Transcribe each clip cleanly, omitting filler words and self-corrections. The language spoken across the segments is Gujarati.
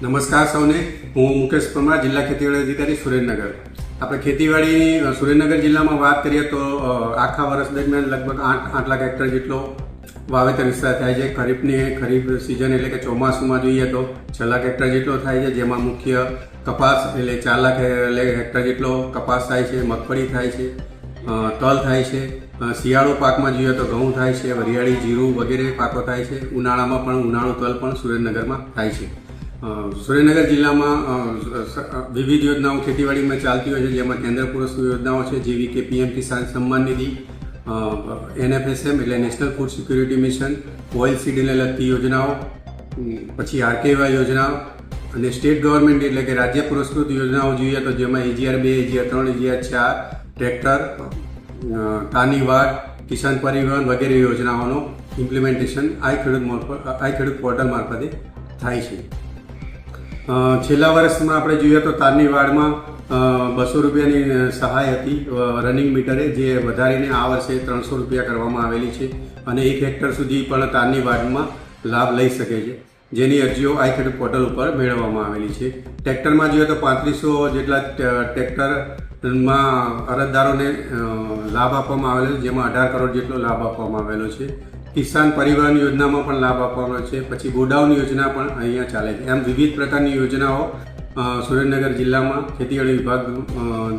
નમસ્કાર સૌને, હું મુકેશ પરમાર, જિલ્લા ખેતીવાડી અધિકારી સુરેન્દ્રનગર. આપણે ખેતીવાડી સુરેન્દ્રનગર જિલ્લામાં વાત કરીએ તો આખા વર્ષ દરમિયાન લગભગ 8 લાખ હેક્ટર જેટલો વાવેતર વિસ્તાર થાય છે. ખરીફ સિઝન એટલે કે ચોમાસુમાં જોઈએ તો 6 લાખ હેક્ટર જેટલો થાય છે, જેમાં મુખ્ય કપાસ એટલે 4 લાખ હેક્ટર જેટલો કપાસ થાય છે, મગફળી થાય છે, તલ થાય છે. શિયાળુ પાકમાં જોઈએ તો ઘઉં થાય છે, વરિયાળી, જીરું વગેરે પાકો થાય છે. ઉનાળામાં પણ ઉનાળુ તલ પણ સુરેન્દ્રનગરમાં થાય છે. સુરેન્દ્રનગર જિલ્લામાં વિવિધ યોજનાઓ ખેતીવાડીમાં ચાલતી હોય છે, જેમાં કેન્દ્ર પુરસ્કૃત યોજનાઓ છે, જેવી કે PM કિસાન સન્માન નિધિ, NFSM એટલે national food security mission, oil સીડને લગતી યોજનાઓ, પછી RKY યોજનાઓ અને સ્ટેટ ગવર્મેન્ટ એટલે કે રાજ્ય પુરસ્કૃત યોજનાઓ જોઈએ તો જેમાં AGR 2, AGR 3, AGR 4, ટ્રેક્ટર, તારની વાડ, કિસાન પરિવહન વગેરે યોજનાઓનું ઇમ્પ્લિમેન્ટેશન આઈ ખેડૂત પોર્ટલ મારફતે થાય છે. છેલ્લા વર્ષમાં આપણે જોઈએ તો તારની વાડમાં 200 રૂપિયાની સહાય હતી રનિંગ મીટરે, જે વધારીને આ વર્ષે 300 રૂપિયા કરવામાં આવેલી છે અને 1 હેક્ટર સુધી પણ તારની વાડમાં લાભ લઈ શકે છે, જેની અરજીઓ આઈ ખેડૂત પોર્ટલ ઉપર મેળવવામાં આવેલી છે. ટ્રેક્ટરમાં જોઈએ તો 3500 જેટલા ટ્રેક્ટરમાં અરજદારોને લાભ આપવામાં આવેલો છે, જેમાં 18 કરોડ જેટલો લાભ આપવામાં આવેલો છે. કિસાન પરિવહન યોજનામાં પણ લાભ આપવાનો છે. પછી ગોડાઉન યોજના પણ અહીંયા ચાલે છે. એમ વિવિધ પ્રકારની યોજનાઓ સુરેન્દ્રનગર જિલ્લામાં ખેતીવાડી વિભાગ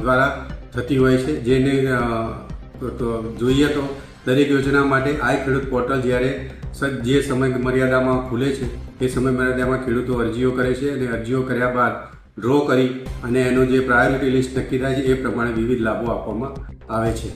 દ્વારા થતી હોય છે, જેને જોઈએ તો દરેક યોજના માટે આઈ ખેડૂત પોર્ટલ જ્યારે જે સમય મર્યાદામાં ખુલે છે એ સમય મર્યાદામાં ખેડૂતો અરજીઓ કરે છે અને અરજીઓ કર્યા બાદ ડ્રો કરી અને એનું જે પ્રાયોરિટી લિસ્ટ નક્કી થાય છે એ પ્રમાણે વિવિધ લાભો આપવામાં આવે છે.